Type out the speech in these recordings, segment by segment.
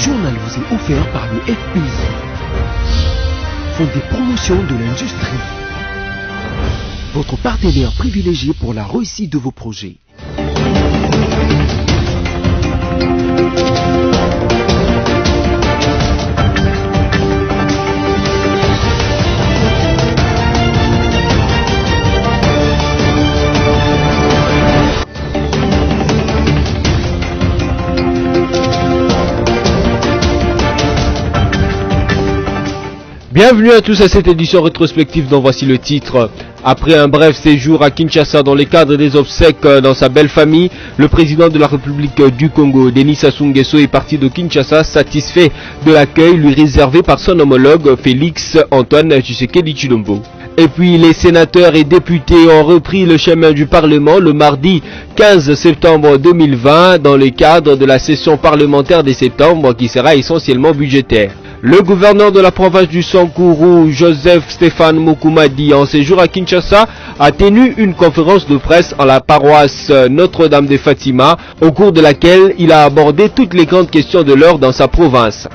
journal vous est offert par le FPI, Fonds des promotions de l'industrie, votre partenaire privilégié pour la réussite de vos projets. Bienvenue à tous à cette édition rétrospective dont voici le titre. Après un bref séjour à Kinshasa dans le cadre des obsèques dans sa belle famille, le président de la République du Congo, Denis Sassou Nguesso, est parti de Kinshasa satisfait de l'accueil lui réservé par son homologue Félix Antoine Tshisekedi Tshilombo. Et puis les sénateurs et députés ont repris le chemin du Parlement le mardi 15 septembre 2020 dans le cadre de la session parlementaire de septembre qui sera essentiellement budgétaire. Le gouverneur de la province du Sankourou, Joseph Stéphane Mokoumadi, en séjour à Kinshasa, a tenu une conférence de presse en la paroisse Notre-Dame de Fatima, au cours de laquelle il a abordé toutes les grandes questions de l'heure dans sa province.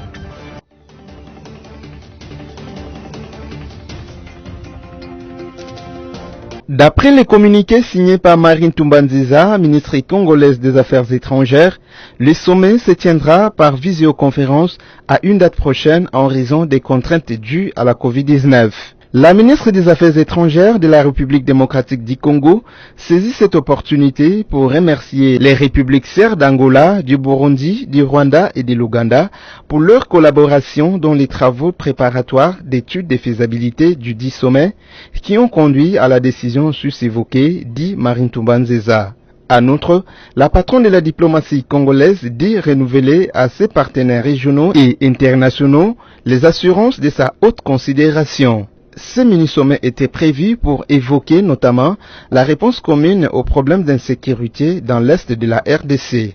D'après les communiqués signés par Marine Toumba-Nziza, ministre congolaise des Affaires étrangères, le sommet se tiendra par visioconférence à une date prochaine en raison des contraintes dues à la Covid-19. La ministre des Affaires étrangères de la République démocratique du Congo saisit cette opportunité pour remercier les républiques sœurs d'Angola, du Burundi, du Rwanda et de l'Ouganda pour leur collaboration dans les travaux préparatoires d'études de faisabilité du dit sommet qui ont conduit à la décision sus-évoquée, dit Marine Toumba-Nziza. En outre, la patronne de la diplomatie congolaise dit renouveler à ses partenaires régionaux et internationaux les assurances de sa haute considération. Ce mini-sommet était prévu pour évoquer notamment la réponse commune aux problèmes d'insécurité dans l'est de la RDC.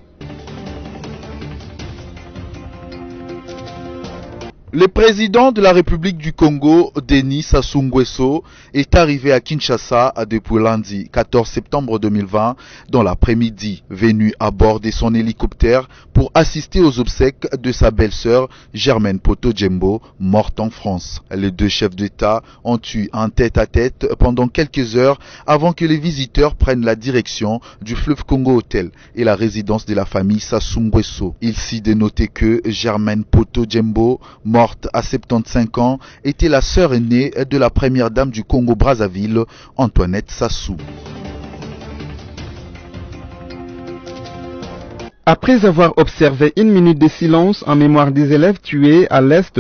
Le président de la République du Congo, Denis Sassou Nguesso, est arrivé à Kinshasa depuis lundi 14 septembre 2020 dans l'après-midi, venu à bord de son hélicoptère pour assister aux obsèques de sa belle-sœur Germaine Poto Djembo, morte en France. Les deux chefs d'État ont eu un tête-à-tête pendant quelques heures avant que les visiteurs prennent la direction du fleuve Congo Hotel et la résidence de la famille Sassou Nguesso. Il s'y dénotait que Germaine Poto Djembo, morte à 75 ans, était la sœur aînée de la première dame du Congo-Brazzaville, Antoinette Sassou. Après avoir observé une minute de silence en mémoire des élèves tués à l'Est,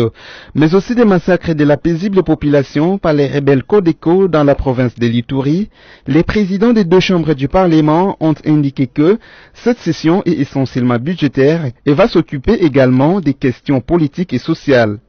mais aussi des massacres de la paisible population par les rebelles Codeco dans la province de l'Ituri, les présidents des deux chambres du Parlement ont indiqué que cette session est essentiellement budgétaire et va s'occuper également des questions politiques et sociales.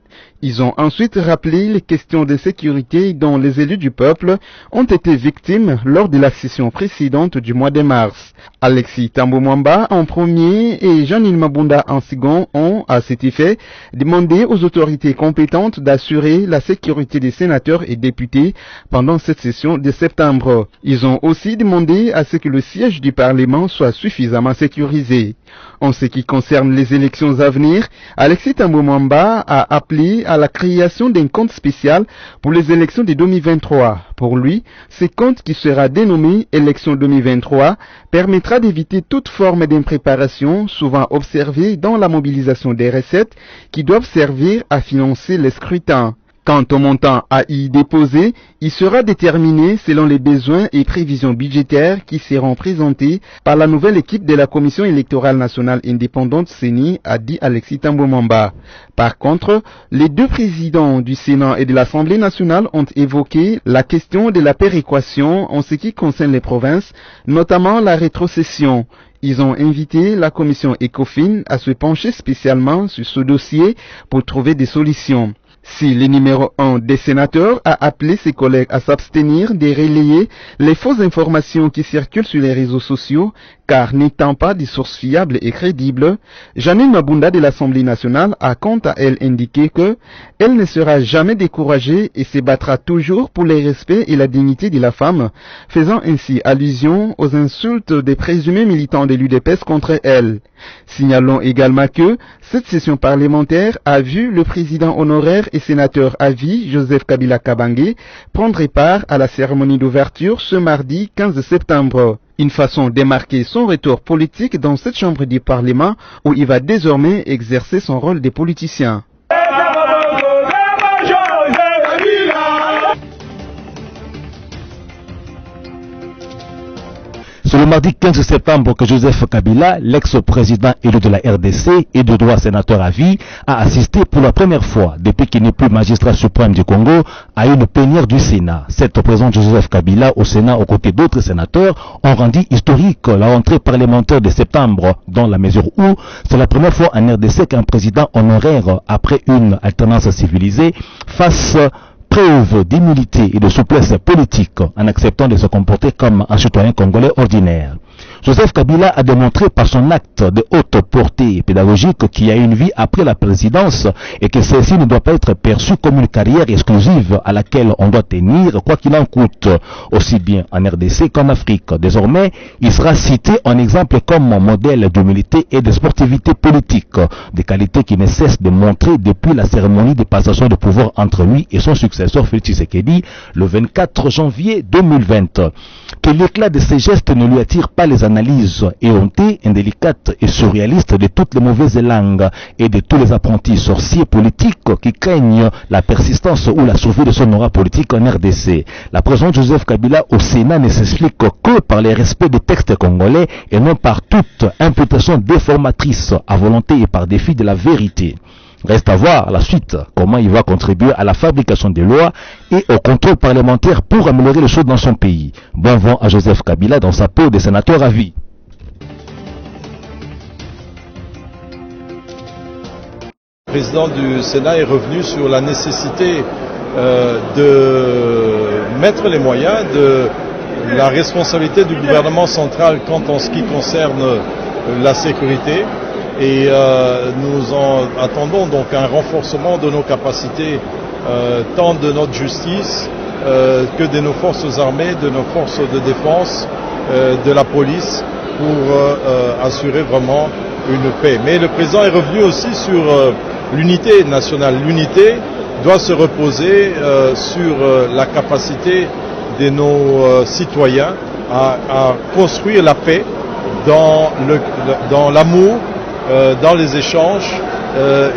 Ils ont ensuite rappelé les questions de sécurité dont les élus du peuple ont été victimes lors de la session précédente du mois de mars. Alexis Thambwe Mwamba en premier et Jean-Yves Mabunda en second ont, à cet effet, demandé aux autorités compétentes d'assurer la sécurité des sénateurs et députés pendant cette session de septembre. Ils ont aussi demandé à ce que le siège du Parlement soit suffisamment sécurisé. En ce qui concerne les élections à venir, Alexis Thambwe Mwamba a appelé à la création d'un compte spécial pour les élections de 2023. Pour lui, ce compte qui sera dénommé Élections 2023 permettra d'éviter toute forme d'impréparation souvent observée dans la mobilisation des recettes qui doivent servir à financer les scrutins. Quant au montant à y déposer, il sera déterminé selon les besoins et prévisions budgétaires qui seront présentés par la nouvelle équipe de la Commission électorale nationale indépendante CENI, a dit Alexis Thambwe Mwamba. Par contre, les deux présidents du Sénat et de l'Assemblée nationale ont évoqué la question de la péréquation en ce qui concerne les provinces, notamment la rétrocession. Ils ont invité la commission ECOFIN à se pencher spécialement sur ce dossier pour trouver des solutions. Si le numéro 1 des sénateurs a appelé ses collègues à s'abstenir de relayer les fausses informations qui circulent sur les réseaux sociaux, car n'étant pas des sources fiables et crédibles, Janine Mabunda de l'Assemblée nationale a quant à elle indiqué que elle ne sera jamais découragée et se battra toujours pour le respect et la dignité de la femme, faisant ainsi allusion aux insultes des présumés militants de l'UDPS contre elle. Signalons également que cette session parlementaire a vu le président honoraire et sénateur à vie, Joseph Kabila Kabange, prendre part à la cérémonie d'ouverture ce mardi 15 septembre. Une façon de marquer son retour politique dans cette chambre du Parlement où il va désormais exercer son rôle de politicien. C'est le mardi 15 septembre que Joseph Kabila, l'ex-président élu de la RDC et de droit sénateur à vie, a assisté pour la première fois, depuis qu'il n'est plus magistrat suprême du Congo, à une plénière du Sénat. Cette présence de Joseph Kabila au Sénat aux côtés d'autres sénateurs ont rendu historique la rentrée parlementaire de septembre, dans la mesure où c'est la première fois en RDC qu'un président honoraire, après une alternance civilisée, fasse preuve d'humilité et de souplesse politique en acceptant de se comporter comme un citoyen congolais ordinaire. Joseph Kabila a démontré par son acte de haute portée pédagogique qu'il y a une vie après la présidence et que celle-ci ne doit pas être perçue comme une carrière exclusive à laquelle on doit tenir quoi qu'il en coûte, aussi bien en RDC qu'en Afrique. Désormais, il sera cité en exemple comme modèle d'humilité et de sportivité politique, des qualités qui ne cessent de montrer depuis la cérémonie de passation de pouvoir entre lui et son successeur Félix Tshisekedi le 24 janvier 2020. Que l'éclat de ses gestes ne lui attire pas les analyses éhontées, indélicates et surréalistes de toutes les mauvaises langues et de tous les apprentis sorciers politiques qui craignent la persistance ou la survie de son aura politique en RDC. La présence de Joseph Kabila au Sénat ne s'explique que par le respect des textes congolais et non par toute imputation déformatrice à volonté et par défi de la vérité. Reste à voir la suite, comment il va contribuer à la fabrication des lois et au contrôle parlementaire pour améliorer les choses dans son pays. Bon vent à Joseph Kabila dans sa peau de sénateur à vie. Le président du Sénat est revenu sur la nécessité de mettre les moyens de la responsabilité du gouvernement central quant en ce qui concerne la sécurité. Et nous en attendons donc un renforcement de nos capacités, tant de notre justice que de nos forces armées, de nos forces de défense, de la police, pour assurer vraiment une paix. Mais le président est revenu aussi sur l'unité nationale. L'unité doit se reposer sur la capacité de nos citoyens à construire la paix dans l'amour, dans les échanges,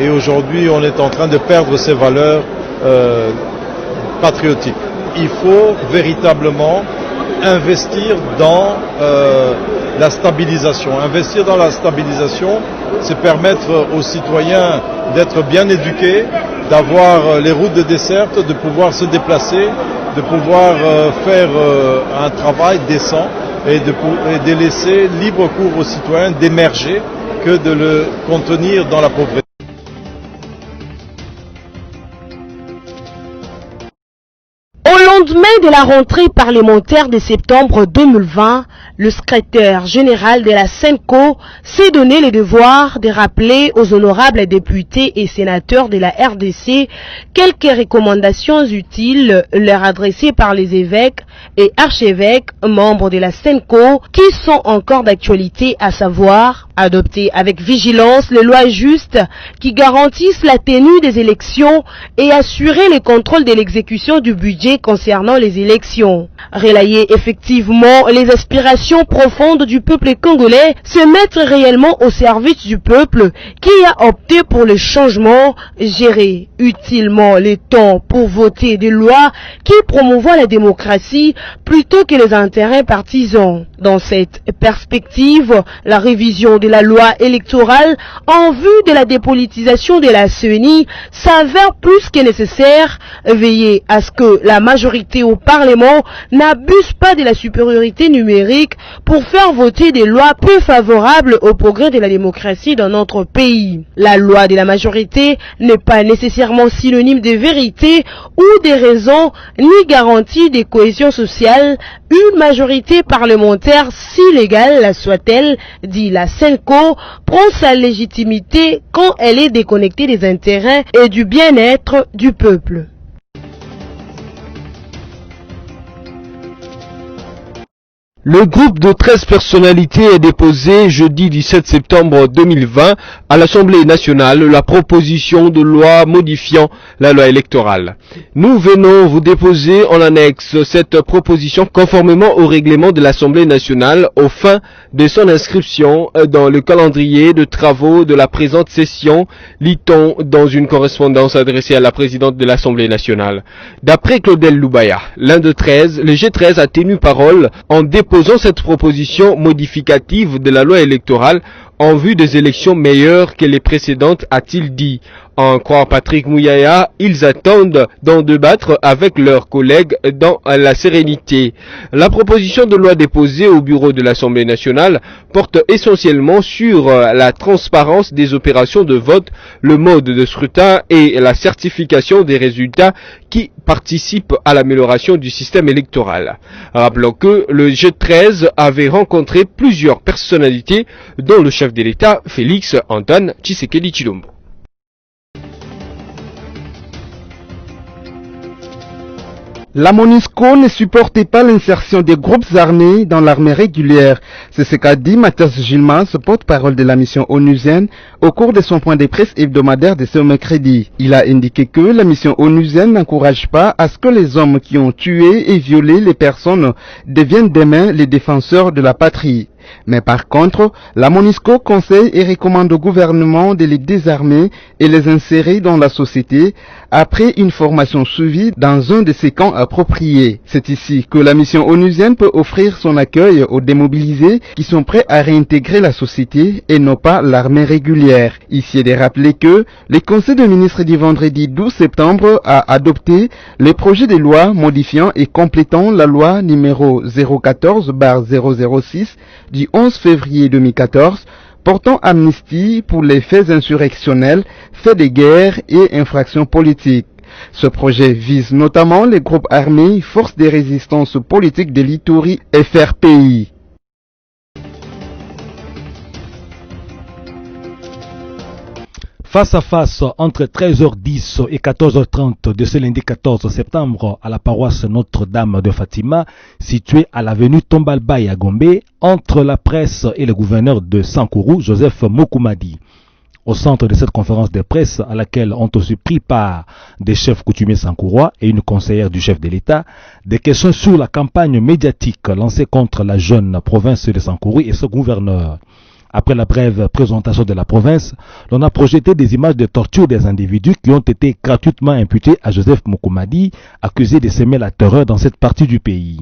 et aujourd'hui on est en train de perdre ces valeurs patriotiques. Il faut véritablement investir dans la stabilisation. Investir dans la stabilisation, c'est permettre aux citoyens d'être bien éduqués, d'avoir les routes de desserte, de pouvoir se déplacer, de pouvoir faire un travail décent et de laisser libre cours aux citoyens d'émerger que de le contenir dans la pauvreté. Au lendemain de la rentrée parlementaire de septembre 2020, le secrétaire général de la SENCO s'est donné le devoir de rappeler aux honorables députés et sénateurs de la RDC quelques recommandations utiles leur adressées par les évêques et archevêques membres de la SENCO qui sont encore d'actualité, à savoir adopter avec vigilance les lois justes qui garantissent la tenue des élections et assurer le contrôle de l'exécution du budget concernant les élections. Relayer effectivement les aspirations profondes du peuple congolais, se mettre réellement au service du peuple qui a opté pour le changement, gérer utilement les temps pour voter des lois qui promouvoient la démocratie plutôt que les intérêts partisans. Dans cette perspective, la révision des de la loi électorale en vue de la dépolitisation de la CENI s'avère plus que nécessaire. Veiller à ce que la majorité au Parlement n'abuse pas de la supériorité numérique pour faire voter des lois peu favorables au progrès de la démocratie dans notre pays. La loi de la majorité n'est pas nécessairement synonyme de vérité ou des raisons ni garantie de cohésion sociale. Une majorité parlementaire, si légale soit-elle, dit la SENCO, prend sa légitimité quand elle est déconnectée des intérêts et du bien-être du peuple. Le groupe de 13 personnalités est déposé jeudi 17 septembre 2020 à l'Assemblée nationale la proposition de loi modifiant la loi électorale. Nous venons vous déposer en annexe cette proposition conformément au règlement de l'Assemblée nationale aux fins de son inscription dans le calendrier de travaux de la présente session, lit-on dans une correspondance adressée à la présidente de l'Assemblée nationale. D'après Claudel Loubaya, l'un de 13, le G13 a tenu parole en déposant cette proposition modificative de la loi électorale en vue des élections meilleures que les précédentes, a-t-il dit. En croire Patrick Mouyaya, ils attendent d'en débattre avec leurs collègues dans la sérénité. La proposition de loi déposée au bureau de l'Assemblée nationale porte essentiellement sur la transparence des opérations de vote, le mode de scrutin et la certification des résultats qui participent à l'amélioration du système électoral. Rappelons que le G13 avait rencontré plusieurs personnalités, dont le chef de l'État, Félix Antoine Tshisekedi Tshilombo. La MONUSCO ne supportait pas l'insertion des groupes armés dans l'armée régulière. C'est ce qu'a dit Mathias Gilmans, porte-parole de la mission onusienne, au cours de son point de presse hebdomadaire de ce mercredi. Il a indiqué que la mission onusienne n'encourage pas à ce que les hommes qui ont tué et violé les personnes deviennent demain les défenseurs de la patrie. Mais par contre, la MONUSCO conseille et recommande au gouvernement de les désarmer et les insérer dans la société après une formation suivie dans un de ces camps appropriés. C'est ici que la mission onusienne peut offrir son accueil aux démobilisés qui sont prêts à réintégrer la société et non pas l'armée régulière. Ici est de rappeler que le Conseil des ministres du vendredi 12 septembre a adopté le projet de loi modifiant et complétant la loi numéro 014/006 du 11 février 2014 portant amnistie pour les faits insurrectionnels, faits de guerre et infractions politiques. Ce projet vise notamment les groupes armés, forces de résistance politique de l'Ituri et FRPI. Face à face entre 13h10 et 14h30 de ce lundi 14 septembre à la paroisse Notre-Dame de Fatima, située à l'avenue Tombalbaye à Gombe, entre la presse et le gouverneur de Sankourou, Joseph Mokoumadi. Au centre de cette conférence de presse à laquelle ont aussi pris part des chefs coutumiers sankourois et une conseillère du chef de l'État, des questions sur la campagne médiatique lancée contre la jeune province de Sankourou et ce gouverneur. Après la brève présentation de la province, l'on a projeté des images de torture des individus qui ont été gratuitement imputés à Joseph Mokoumadi, accusé de semer la terreur dans cette partie du pays.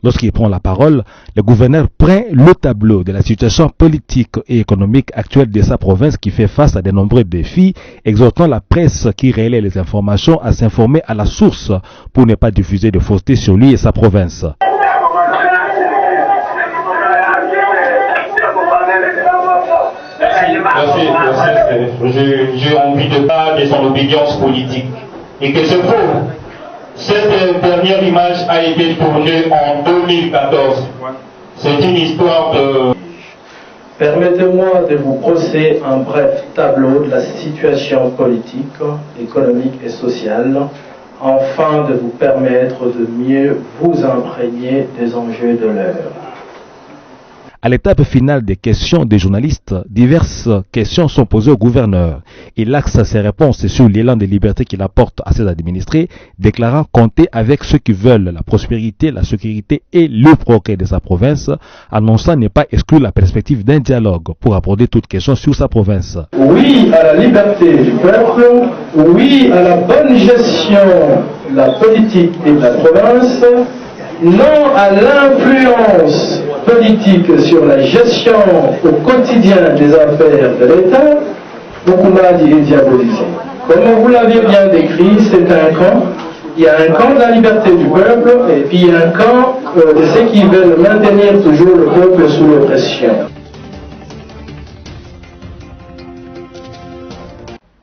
Lorsqu'il prend la parole, le gouverneur prend le tableau de la situation politique et économique actuelle de sa province qui fait face à de nombreux défis, exhortant la presse qui relaie les informations à s'informer à la source pour ne pas diffuser de faussetés sur lui et sa province. Merci. J'ai envie de parler de son obédience politique. Et que c'est faux. Cette dernière image a été tournée en 2014. C'est une histoire de... Permettez-moi de vous brosser un bref tableau de la situation politique, économique et sociale, afin de vous permettre de mieux vous imprégner des enjeux de l'heure. À l'étape finale des questions des journalistes, diverses questions sont posées au gouverneur. Il axe ses réponses sur l'élan de liberté qu'il apporte à ses administrés, déclarant compter avec ceux qui veulent la prospérité, la sécurité et le progrès de sa province, annonçant ne pas exclure la perspective d'un dialogue pour aborder toute question sur sa province. Oui à la liberté du peuple, oui à la bonne gestion de la politique et de la province, non à l'influence politique sur la gestion au quotidien des affaires de l'État, Bukumadi est diabolisé. Comme vous l'avez bien décrit, c'est un camp. Il y a un camp de la liberté du peuple et puis il y a un camp de ceux qui veulent maintenir toujours le peuple sous l'oppression.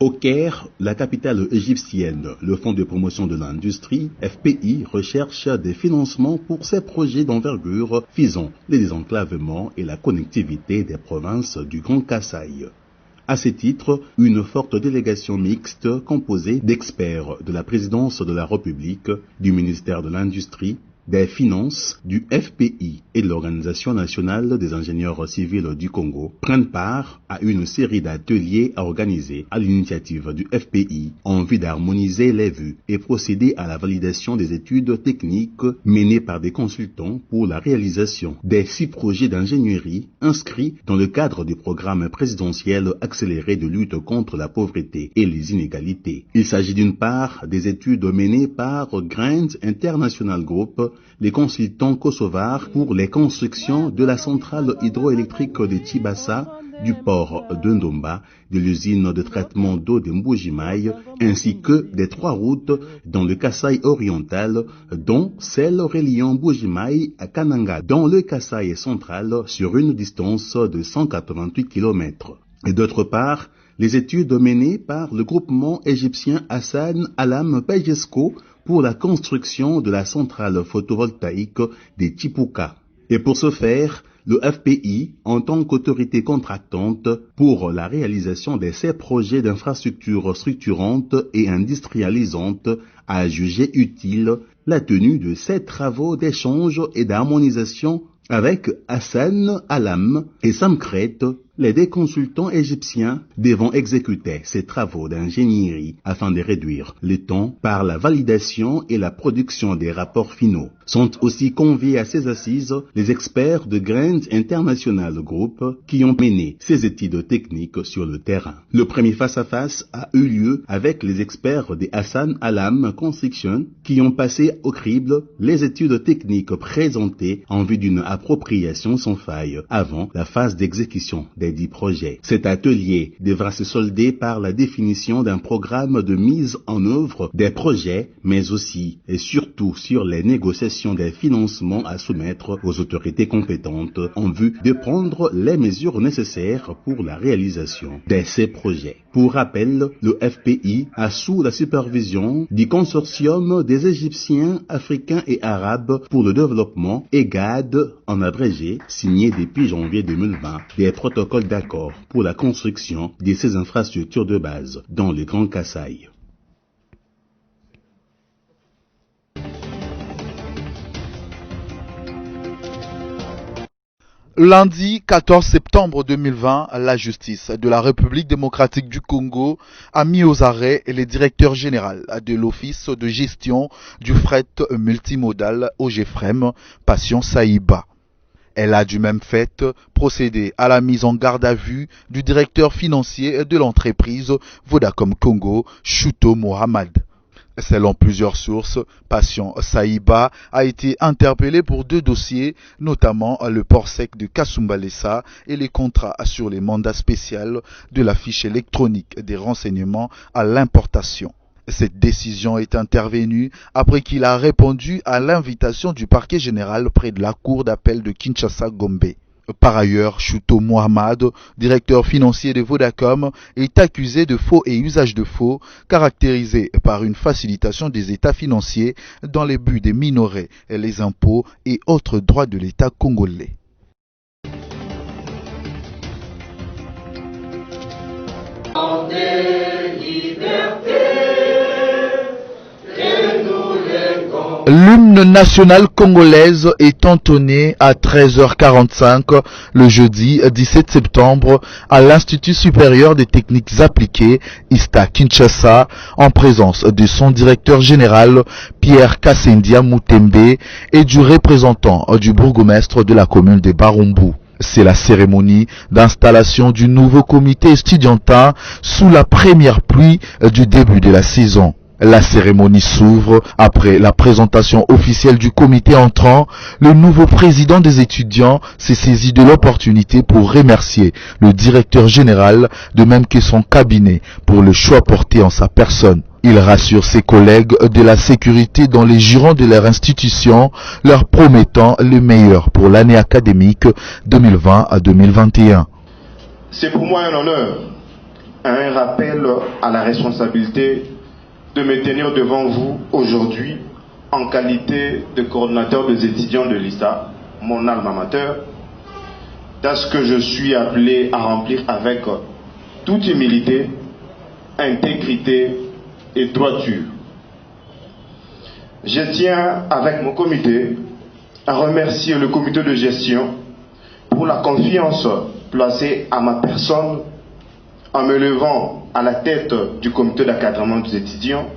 Au Caire, la capitale égyptienne, le Fonds de promotion de l'industrie, FPI, recherche des financements pour ses projets d'envergure visant le désenclavement et la connectivité des provinces du Grand Kasaï. À ce titre, une forte délégation mixte composée d'experts de la présidence de la République, du ministère de l'Industrie, des Finances, du FPI et de l'Organisation nationale des ingénieurs civils du Congo prennent part à une série d'ateliers organisés à l'initiative du FPI en vue d'harmoniser les vues et procéder à la validation des études techniques menées par des consultants pour la réalisation des 6 projets d'ingénierie inscrits dans le cadre du programme présidentiel accéléré de lutte contre la pauvreté et les inégalités. Il s'agit d'une part des études menées par Grand International Group, les consultants kosovars pour les constructions de la centrale hydroélectrique de Tibasa, du port de Ndomba, de l'usine de traitement d'eau de Mbujimai, ainsi que des 3 routes dans le Kasaï oriental, dont celle reliant Mbujimai à Kananga dans le Kasaï central sur une distance de 188 km. Et d'autre part, les études menées par le groupement égyptien Hassan Alam Pagesco pour la construction de la centrale photovoltaïque des Tipuka. Et pour ce faire, le FPI, en tant qu'autorité contractante pour la réalisation de ces projets d'infrastructures structurantes et industrialisantes, a jugé utile la tenue de ces travaux d'échange et d'harmonisation avec Hassan Alam et Samkret, les 2 consultants égyptiens devant exécuter ces travaux d'ingénierie afin de réduire le temps par la validation et la production des rapports finaux. Sont aussi conviés à ces assises les experts de Grand International Group qui ont mené ces études techniques sur le terrain. Le premier face-à-face a eu lieu avec les experts de Hassan Alam Construction qui ont passé au crible les études techniques présentées en vue d'une appropriation sans faille avant la phase d'exécution des 10 projets. Cet atelier devra se solder par la définition d'un programme de mise en œuvre des projets, mais aussi et surtout sur les négociations des financements à soumettre aux autorités compétentes en vue de prendre les mesures nécessaires pour la réalisation de ces projets. Pour rappel, le FPI a sous la supervision du consortium des Égyptiens, Africains et Arabes pour le développement, EGAD en abrégé, signé depuis janvier 2020, des protocoles d'accord pour la construction de ces infrastructures de base dans le Grand Kasaï. Lundi 14 septembre 2020, la justice de la République démocratique du Congo a mis aux arrêts les directeurs généraux de l'Office de gestion du fret multimodal OGFREM, Patient Saïba. Elle a du même fait procédé à la mise en garde à vue du directeur financier de l'entreprise Vodacom Congo, Chouto Mohamed. Selon plusieurs sources, Patient Saïba a été interpellé pour 2 dossiers, notamment le port sec de Kasumbalesa et les contrats sur les mandats spéciaux de la fiche électronique des renseignements à l'importation. Cette décision est intervenue après qu'il a répondu à l'invitation du parquet général près de la cour d'appel de Kinshasa-Gombe. Par ailleurs, Chouto Mohamed, directeur financier de Vodacom, est accusé de faux et usage de faux, caractérisé par une facilitation des états financiers dans les buts de minorer les impôts et autres droits de l'État congolais. L'hymne national congolaise est entonné à 13h45 le jeudi 17 septembre à l'Institut supérieur des techniques appliquées, ISTA Kinshasa, en présence de son directeur général Pierre Kassendia Moutembe et du représentant du bourgmestre de la commune de Barumbu. C'est la cérémonie d'installation du nouveau comité estudiantin sous la première pluie du début de la saison. La cérémonie s'ouvre après la présentation officielle du comité entrant. Le nouveau président des étudiants s'est saisi de l'opportunité pour remercier le directeur général, de même que son cabinet, pour le choix porté en sa personne. Il rassure ses collègues de la sécurité dans les jurons de leur institution, leur promettant le meilleur pour l'année académique 2020 à 2021. C'est pour moi un honneur, un rappel à la responsabilité de me tenir devant vous aujourd'hui en qualité de coordinateur des étudiants de l'ISA, mon alma mater, dans ce que je suis appelé à remplir avec toute humilité, intégrité et droiture. Je tiens, avec mon comité, à remercier le comité de gestion pour la confiance placée à ma personne en me levant à la tête du comité d'encadrement des étudiants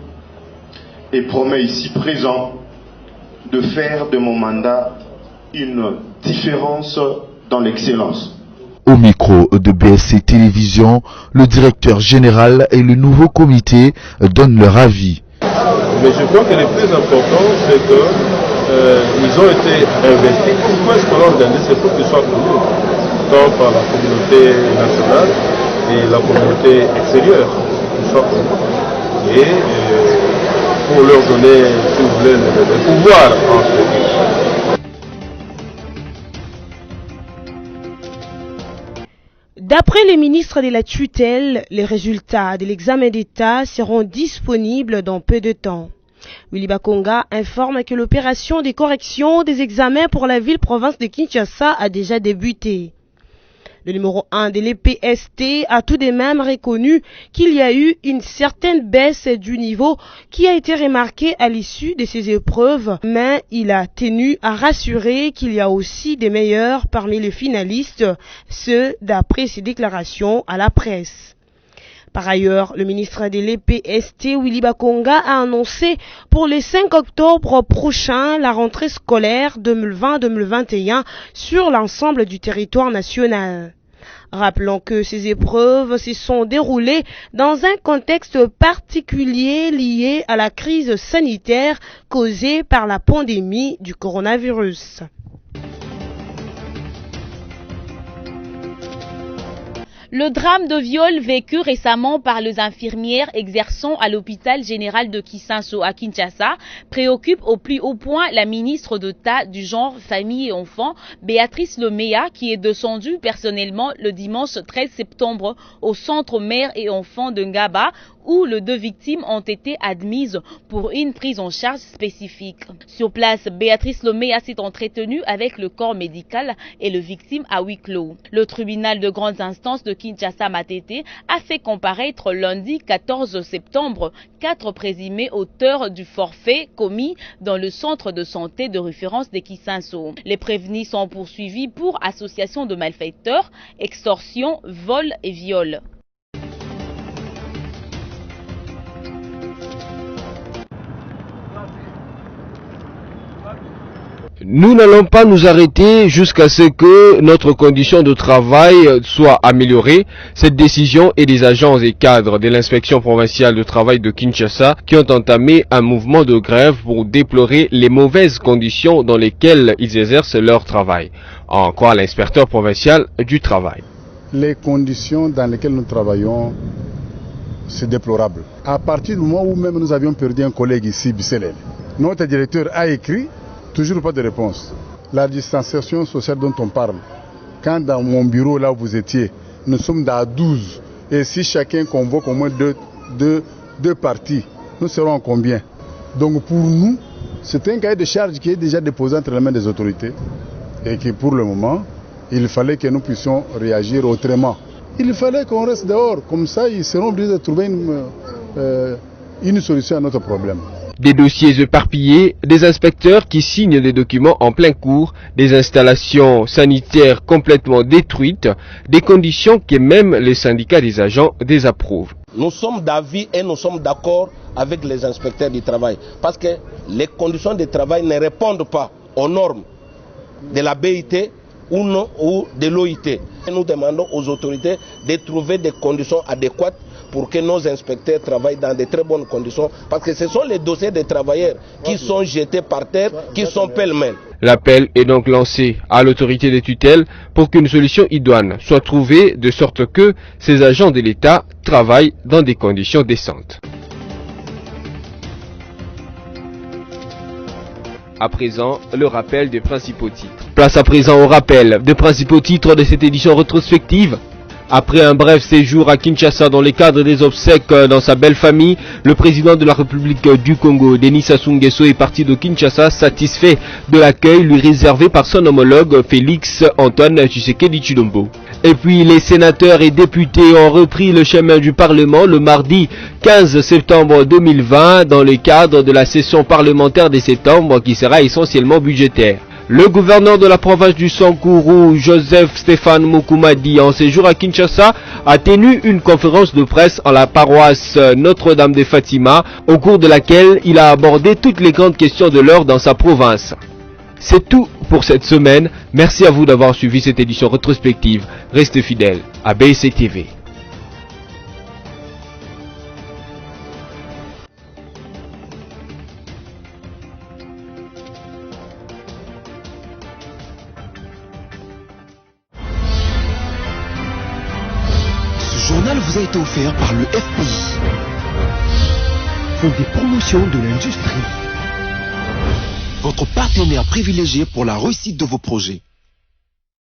et promet ici présent de faire de mon mandat une différence dans l'excellence. Au micro de BSC Télévision, le directeur général et le nouveau comité donnent leur avis. Mais je crois que le plus important, c'est qu'ils ont été investis. Pourquoi est-ce qu'on a organisé? C'est pour qu'ils soient connus, tant par la communauté nationale et la communauté extérieure, qu'ils soient connus. Et pour leur donner, si vous voulez, le pouvoir en fait. D'après les ministres de la tutelle, les résultats de l'examen d'État seront disponibles dans peu de temps. Willy Bakonga informe que l'opération de correction des examens pour la ville-province de Kinshasa a déjà débuté. Le numéro 1 de l'EPST a tout de même reconnu qu'il y a eu une certaine baisse du niveau qui a été remarquée à l'issue de ces épreuves, mais il a tenu à rassurer qu'il y a aussi des meilleurs parmi les finalistes, ce d'après ses déclarations à la presse. Par ailleurs, le ministre de l'EPST, Willy Bakonga, a annoncé pour le 5 octobre prochain la rentrée scolaire 2020-2021 sur l'ensemble du territoire national. Rappelons que ces épreuves se sont déroulées dans un contexte particulier lié à la crise sanitaire causée par la pandémie du coronavirus. Le drame de viol vécu récemment par les infirmières exerçant à l'hôpital général de Kisanso à Kinshasa préoccupe au plus haut point la ministre d'État du genre, famille et enfants, Béatrice Leméa, qui est descendue personnellement le dimanche 13 septembre au centre mère et enfants de Ngaba, où les deux victimes ont été admises pour une prise en charge spécifique. Sur place, Béatrice Leméa s'est entretenue avec le corps médical et les victimes à huis clos. Le tribunal de grande instance de Kinshasa Matete a fait comparaître lundi 14 septembre 4 présumés auteurs du forfait commis dans le centre de santé de référence de Kisanso. Les prévenus sont poursuivis pour association de malfaiteurs, extorsion, vol et viol. Nous n'allons pas nous arrêter jusqu'à ce que notre condition de travail soit améliorée. Cette décision est des agents et cadres de l'inspection provinciale de travail de Kinshasa qui ont entamé un mouvement de grève pour déplorer les mauvaises conditions dans lesquelles ils exercent leur travail. En croire l'inspecteur provincial du travail. Les conditions dans lesquelles nous travaillons, c'est déplorable. À partir du moment où même nous avions perdu un collègue ici, Bisselel, notre directeur a écrit. Toujours pas de réponse. La distanciation sociale dont on parle, quand dans mon bureau là où vous étiez, nous sommes à 12, et si chacun convoque au moins deux parties, nous serons en combien? Donc pour nous, c'est un cahier de charge qui est déjà déposé entre les mains des autorités, et que pour le moment, il fallait que nous puissions réagir autrement. Il fallait qu'on reste dehors, comme ça ils seront obligés de trouver une solution à notre problème. Des dossiers éparpillés, des inspecteurs qui signent des documents en plein cours, des installations sanitaires complètement détruites, des conditions que même les syndicats des agents désapprouvent. Nous sommes d'avis et nous sommes d'accord avec les inspecteurs du travail parce que les conditions de travail ne répondent pas aux normes de la BIT ou de l'OIT. Nous demandons aux autorités de trouver des conditions adéquates pour que nos inspecteurs travaillent dans de très bonnes conditions, parce que ce sont les dossiers des travailleurs qui sont jetés par terre, qui sont pêle-mêle. L'appel est donc lancé à l'autorité des tutelles pour qu'une solution idoine soit trouvée de sorte que ces agents de l'État travaillent dans des conditions décentes. À présent, le rappel des principaux titres. Place à présent au rappel des principaux titres de cette édition rétrospective. Après un bref séjour à Kinshasa dans le cadre des obsèques dans sa belle famille, le président de la République du Congo, Denis Sassou Nguesso, est parti de Kinshasa satisfait de l'accueil lui réservé par son homologue Félix Antoine Tshisekedi Tshilombo. Et puis les sénateurs et députés ont repris le chemin du Parlement le mardi 15 septembre 2020 dans le cadre de la session parlementaire de septembre qui sera essentiellement budgétaire. Le gouverneur de la province du Sankourou, Joseph Stéphane Mukumadi, en séjour à Kinshasa, a tenu une conférence de presse en la paroisse Notre-Dame de Fatima, au cours de laquelle il a abordé toutes les grandes questions de l'heure dans sa province. C'est tout pour cette semaine. Merci à vous d'avoir suivi cette édition rétrospective. Restez fidèles à BSC TV. Ce journal vous a été offert par le FPI, Fonds des promotions de l'industrie, votre partenaire privilégié pour la réussite de vos projets.